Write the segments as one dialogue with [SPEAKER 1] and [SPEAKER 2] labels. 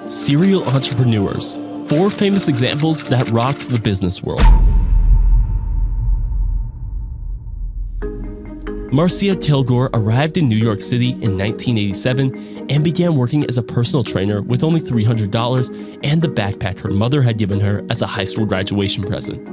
[SPEAKER 1] Serial entrepreneurs. 4 famous examples that rocked the business world. Marcia Kilgore arrived in New York City in 1987 and began working as a personal trainer with only $300 and the backpack her mother had given her as a high school graduation present.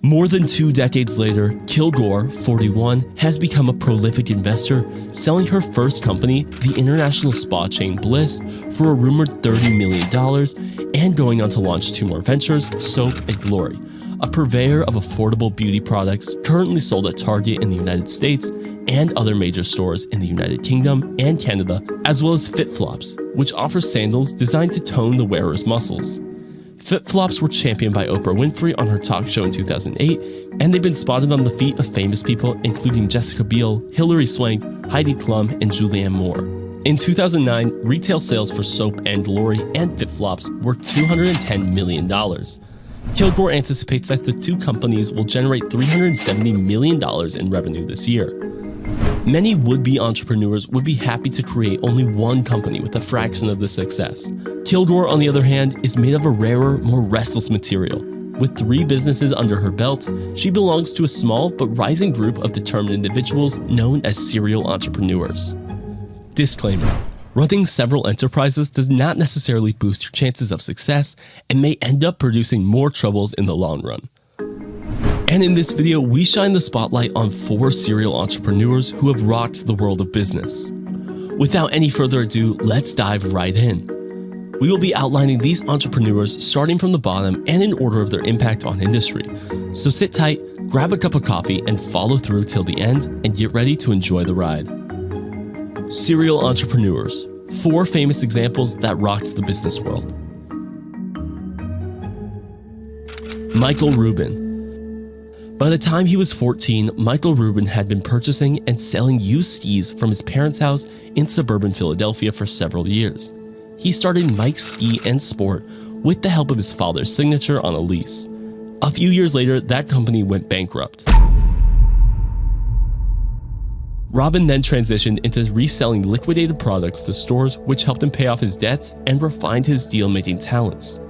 [SPEAKER 1] More than 2 decades later, Kilgore, 41, has become a prolific investor, selling her first company, the international spa chain Bliss, for a rumored $30 million, and going on to launch 2 more ventures, Soap and Glory, a purveyor of affordable beauty products currently sold at Target in the United States and other major stores in the United Kingdom and Canada, as well as FitFlops, which offers sandals designed to tone the wearer's muscles. FitFlops were championed by Oprah Winfrey on her talk show in 2008, and they've been spotted on the feet of famous people including Jessica Biel, Hilary Swank, Heidi Klum, and Julianne Moore. In 2009, retail sales for Soap and Glory and FitFlops were $210 million. Kilgore anticipates that the 2 companies will generate $370 million in revenue this year. Many would-be entrepreneurs would be happy to create only one company with a fraction of this success. Kilgore, on the other hand, is made of a rarer, more restless material. With 3 businesses under her belt, she belongs to a small but rising group of determined individuals known as serial entrepreneurs. Disclaimer: running several enterprises does not necessarily boost your chances of success and may end up producing more troubles in the long run. And in this video, we shine the spotlight on 4 serial entrepreneurs who have rocked the world of business. Without any further ado, let's dive right in. We will be outlining these entrepreneurs starting from the bottom and in order of their impact on industry. So sit tight, grab a cup of coffee, and follow through till the end and get ready to enjoy the ride. Serial entrepreneurs. 4 famous examples that rocked the business world. Michael Rubin. By the time he was 14, Michael Rubin had been purchasing and selling used skis from his parents' house in suburban Philadelphia for several years. He started Mike's Ski and Sport with the help of his father's signature on a lease. A few years later, that company went bankrupt. Rubin then transitioned into reselling liquidated products to stores, which helped him pay off his debts and refined his deal-making talents.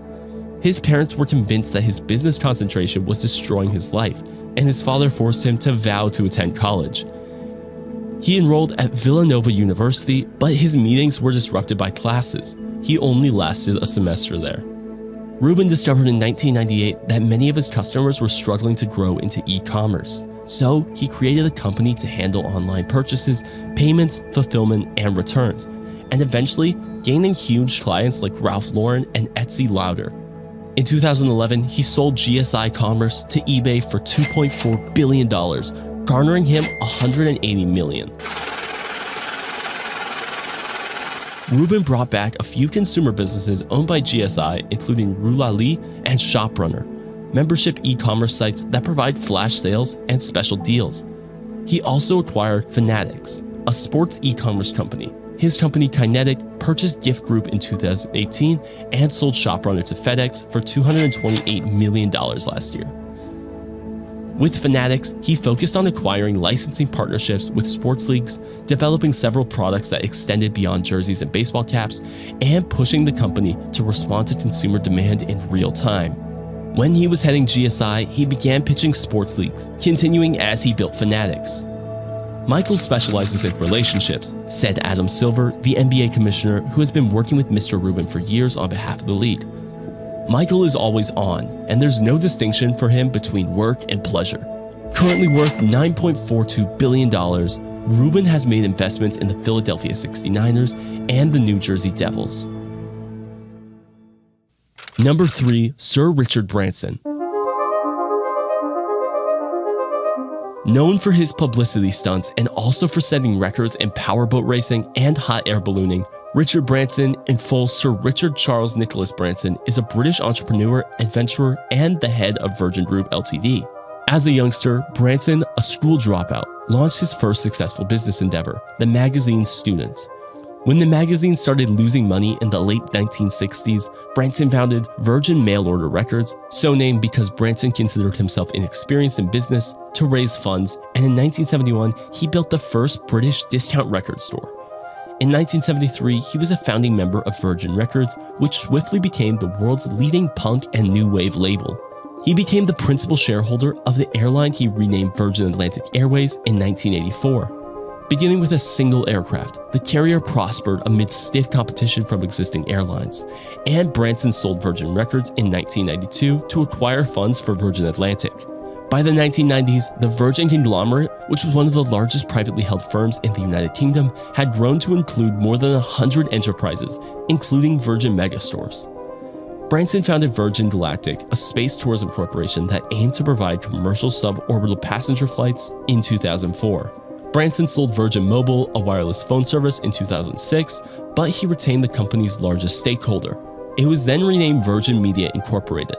[SPEAKER 1] His parents were convinced that his business concentration was destroying his life, and his father forced him to vow to attend college. He enrolled at Villanova University, but his meetings were disrupted by classes. He only lasted a semester there. Rubin discovered in 1998 that many of his customers were struggling to grow into e-commerce. So he created a company to handle online purchases, payments, fulfillment, and returns, and eventually gaining huge clients like Ralph Lauren and Etsy Louder. In 2011, he sold GSI Commerce to eBay for $2.4 billion, garnering him $180 million. Rubin brought back a few consumer businesses owned by GSI, including Roulali and ShopRunner, membership e-commerce sites that provide flash sales and special deals. He also acquired Fanatics, a sports e-commerce company. His company Kinetic purchased Gift Group in 2018 and sold ShopRunner to FedEx for $228 million last year. With Fanatics, he focused on acquiring licensing partnerships with sports leagues, developing several products that extended beyond jerseys and baseball caps, and pushing the company to respond to consumer demand in real time. When he was heading GSI, he began pitching sports leagues, continuing as he built Fanatics. Michael specializes in relationships, said Adam Silver, the NBA commissioner who has been working with Mr. Rubin for years on behalf of the league. Michael is always on, and there's no distinction for him between work and pleasure. Currently worth $9.42 billion, Rubin has made investments in the Philadelphia 69ers and the New Jersey Devils. Number 3, Sir Richard Branson. Known for his publicity stunts and also for setting records in powerboat racing and hot air ballooning, Richard Branson, in full Sir Richard Charles Nicholas Branson, is a British entrepreneur, adventurer, and the head of Virgin Group Ltd. As a youngster, Branson, a school dropout, launched his first successful business endeavor, the magazine Student. When the magazine started losing money in the late 1960s, Branson founded Virgin Mail Order Records, so named because Branson considered himself inexperienced in business, to raise funds, and in 1971, he built the first British discount record store. In 1973, he was a founding member of Virgin Records, which swiftly became the world's leading punk and new wave label. He became the principal shareholder of the airline he renamed Virgin Atlantic Airways in 1984. Beginning with a single aircraft, the carrier prospered amid stiff competition from existing airlines, and Branson sold Virgin Records in 1992 to acquire funds for Virgin Atlantic. By the 1990s, the Virgin conglomerate, which was one of the largest privately held firms in the United Kingdom, had grown to include more than 100 enterprises, including Virgin Megastores. Branson founded Virgin Galactic, a space tourism corporation that aimed to provide commercial suborbital passenger flights, in 2004. Branson sold Virgin Mobile, a wireless phone service, in 2006, but he retained the company's largest stakeholder. It was then renamed Virgin Media Incorporated.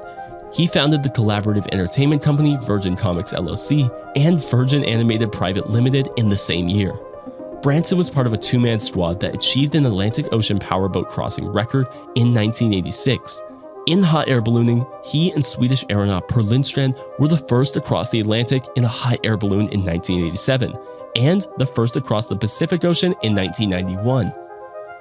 [SPEAKER 1] He founded the collaborative entertainment company Virgin Comics LLC and Virgin Animated Private Limited in the same year. Branson was part of a two-man squad that achieved an Atlantic Ocean powerboat crossing record in 1986. In hot air ballooning, he and Swedish aeronaut Per Lindstrand were the first to cross the Atlantic in a hot air balloon in 1987, and the first to cross the Pacific Ocean in 1991.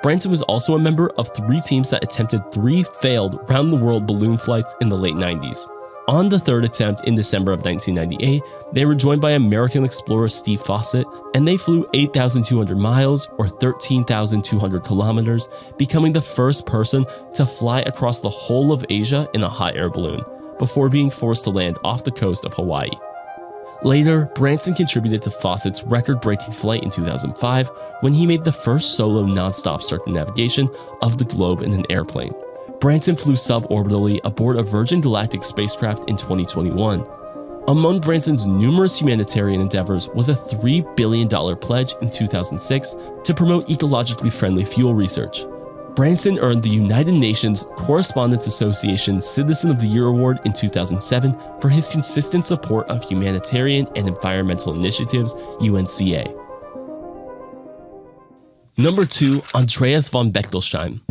[SPEAKER 1] Branson was also a member of 3 teams that attempted 3 failed round-the-world balloon flights in the late 90s. On the third attempt in December of 1998, they were joined by American explorer Steve Fossett, and they flew 8,200 miles or 13,200 kilometers, becoming the first person to fly across the whole of Asia in a hot air balloon, before being forced to land off the coast of Hawaii. Later, Branson contributed to Fossett's record-breaking flight in 2005 when he made the first solo non-stop circumnavigation of the globe in an airplane. Branson flew suborbitally aboard a Virgin Galactic spacecraft in 2021. Among Branson's numerous humanitarian endeavors was a $3 billion pledge in 2006 to promote ecologically friendly fuel research. Branson earned the United Nations Correspondents Association Citizen of the Year Award in 2007 for his consistent support of humanitarian and environmental initiatives, UNCA. Number 2, Andreas von Bechtolsheim.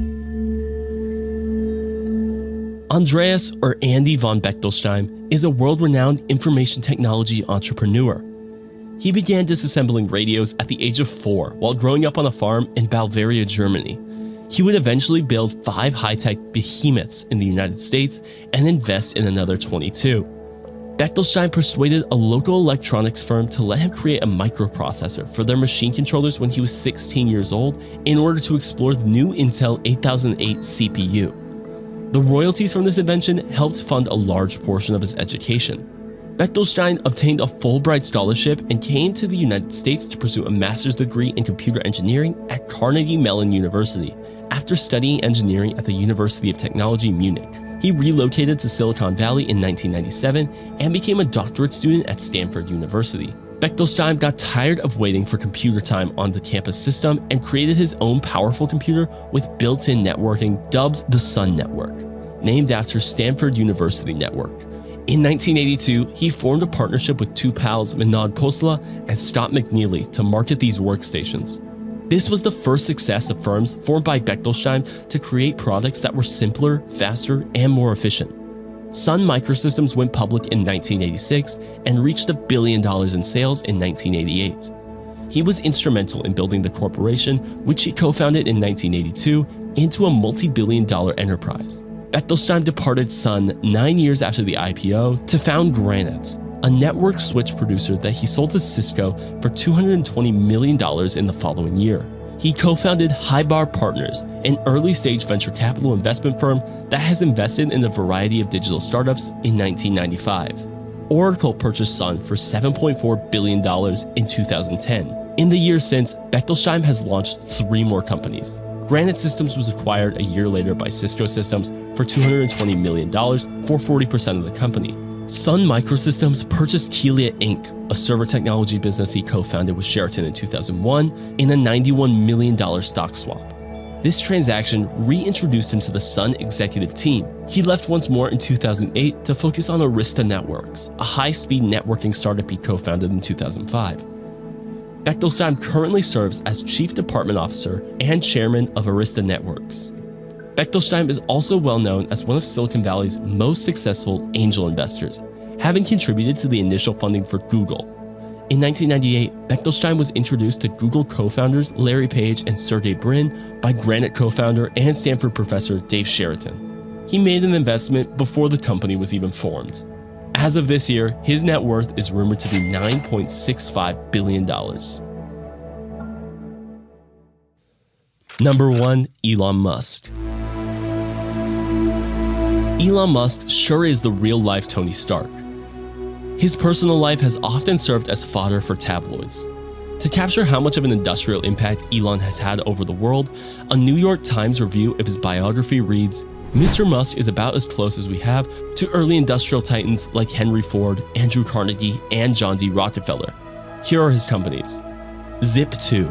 [SPEAKER 1] Andreas, or Andy von Bechtolsheim, is a world-renowned information technology entrepreneur. He began disassembling radios at the age of 4 while growing up on a farm in Bavaria, Germany. He would eventually build 5 high-tech behemoths in the United States and invest in another 22. Bechtolsheim persuaded a local electronics firm to let him create a microprocessor for their machine controllers when he was 16 years old in order to explore the new Intel 8008 CPU. The royalties from this invention helped fund a large portion of his education. Bechtolsheim obtained a Fulbright scholarship and came to the United States to pursue a master's degree in computer engineering at Carnegie Mellon University, after studying engineering at the University of Technology, Munich. He relocated to Silicon Valley in 1997 and became a doctorate student at Stanford University. Bechtolsheim got tired of waiting for computer time on the campus system and created his own powerful computer with built-in networking dubbed the Sun Network, named after Stanford University Network. In 1982, he formed a partnership with 2 pals, Vinod Khosla and Scott McNealy, to market these workstations. This was the first success of firms formed by Bechtolsheim to create products that were simpler, faster, and more efficient. Sun Microsystems went public in 1986 and reached $1 billion in sales in 1988. He was instrumental in building the corporation, which he co-founded in 1982, into a multi-billion-dollar enterprise. Bechtolsheim departed Sun 9 years after the IPO to found Granite, a network switch producer that he sold to Cisco for $220 million in the following year. He co-founded Highbar Partners, an early-stage venture capital investment firm that has invested in a variety of digital startups in 1995. Oracle purchased Sun for $7.4 billion in 2010. In the years since, Bechtolsheim has launched 3 more companies. Granite Systems was acquired a year later by Cisco Systems for $220 million for 40% of the company. Sun Microsystems purchased Kelia Inc., a server technology business he co-founded with Sheraton in 2001, in a $91 million stock swap. This transaction reintroduced him to the Sun executive team. He left once more in 2008 to focus on Arista Networks, a high-speed networking startup he co-founded in 2005. Bechtolsheim currently serves as Chief Department Officer and Chairman of Arista Networks. Bechtolsheim is also well known as one of Silicon Valley's most successful angel investors, having contributed to the initial funding for Google. In 1998, Bechtolsheim was introduced to Google co-founders Larry Page and Sergey Brin by Granite co-founder and Stanford professor Dave Sheraton. He made an investment before the company was even formed. As of this year, his net worth is rumored to be $9.65 billion. Number 1. Elon Musk. Elon Musk sure is the real-life Tony Stark. His personal life has often served as fodder for tabloids. To capture how much of an industrial impact Elon has had over the world, a New York Times review of his biography reads, "Mr. Musk is about as close as we have to early industrial titans like Henry Ford, Andrew Carnegie, and John D. Rockefeller. Here are his companies. Zip2.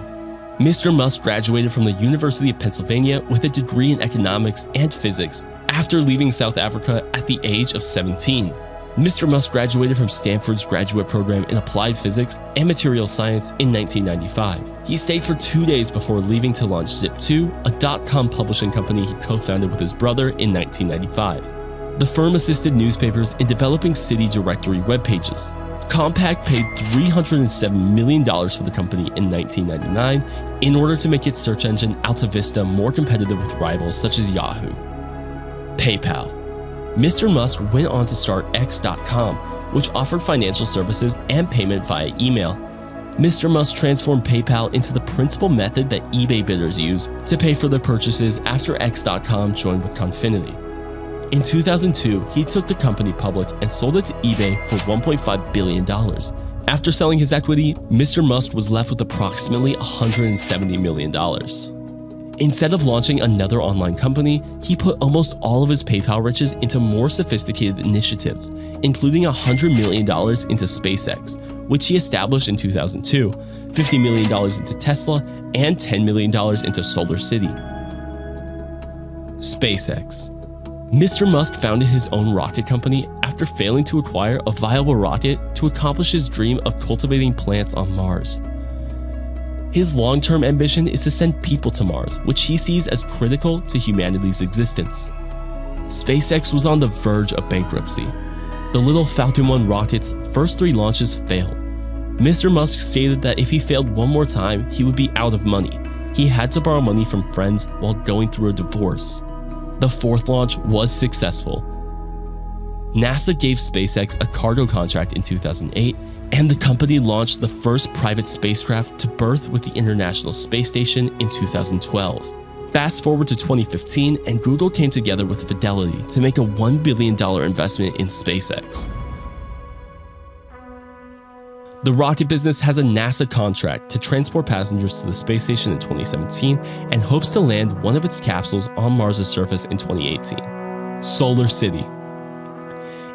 [SPEAKER 1] Mr. Musk graduated from the University of Pennsylvania with a degree in economics and physics after leaving South Africa at the age of 17. Mr. Musk graduated from Stanford's graduate program in applied physics and material science in 1995. He stayed for 2 days before leaving to launch Zip2, a dot-com publishing company he co-founded with his brother in 1995. The firm assisted newspapers in developing city directory web pages. Compaq paid $307 million for the company in 1999 in order to make its search engine AltaVista more competitive with rivals such as Yahoo. PayPal. Mr. Musk went on to start X.com, which offered financial services and payment via email. Mr. Musk transformed PayPal into the principal method that eBay bidders use to pay for their purchases after X.com joined with Confinity. In 2002, he took the company public and sold it to eBay for $1.5 billion. After selling his equity, Mr. Musk was left with approximately $170 million. Instead of launching another online company, he put almost all of his PayPal riches into more sophisticated initiatives, including $100 million into SpaceX, which he established in 2002, $50 million into Tesla, and $10 million into Solar City. SpaceX. Mr. Musk founded his own rocket company after failing to acquire a viable rocket to accomplish his dream of cultivating plants on Mars. His long-term ambition is to send people to Mars, which he sees as critical to humanity's existence. SpaceX was on the verge of bankruptcy. The little Falcon 1 rocket's first 3 launches failed. Mr. Musk stated that if he failed one more time, he would be out of money. He had to borrow money from friends while going through a divorce. The 4th launch was successful. NASA gave SpaceX a cargo contract in 2008, and the company launched the first private spacecraft to berth with the International Space Station in 2012. Fast forward to 2015, and Google came together with Fidelity to make a $1 billion investment in SpaceX. The rocket business has a NASA contract to transport passengers to the space station in 2017 and hopes to land one of its capsules on Mars' surface in 2018. Solar City.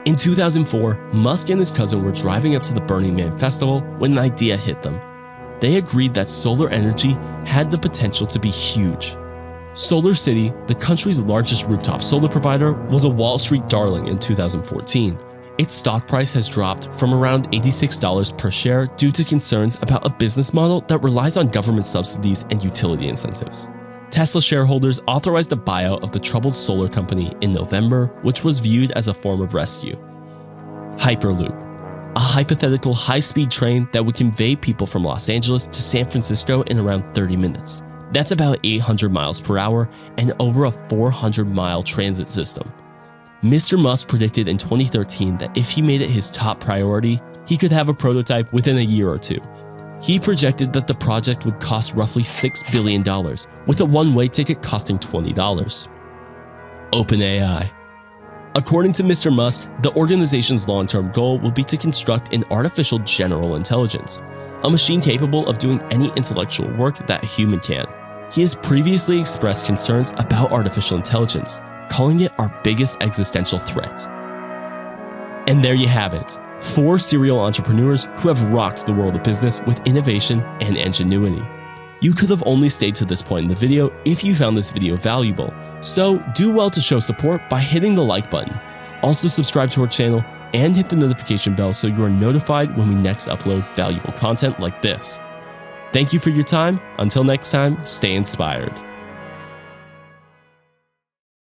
[SPEAKER 1] In 2004, Musk and his cousin were driving up to the Burning Man festival when an idea hit them. They agreed that solar energy had the potential to be huge. Solar City, the country's largest rooftop solar provider, was a Wall Street darling in 2014. Its stock price has dropped from around $86 per share due to concerns about a business model that relies on government subsidies and utility incentives. Tesla shareholders authorized a buyout of the troubled solar company in November, which was viewed as a form of rescue. Hyperloop, a hypothetical high-speed train that would convey people from Los Angeles to San Francisco in around 30 minutes. That's about 800 miles per hour and over a 400-mile transit system. Mr. Musk predicted in 2013 that if he made it his top priority, he could have a prototype within a year or 2. He projected that the project would cost roughly $6 billion, with a one-way ticket costing $20. OpenAI. According to Mr. Musk, the organization's long-term goal will be to construct an artificial general intelligence, a machine capable of doing any intellectual work that a human can. He has previously expressed concerns about artificial intelligence, calling it our biggest existential threat. And there you have it. 4 serial entrepreneurs who have rocked the world of business with innovation and ingenuity. You could have only stayed to this point in the video if you found this video valuable, so do well to show support by hitting the like button. Also subscribe to our channel and hit the notification bell so you are notified when we next upload valuable content like this. Thank you for your time. Until next time, stay inspired.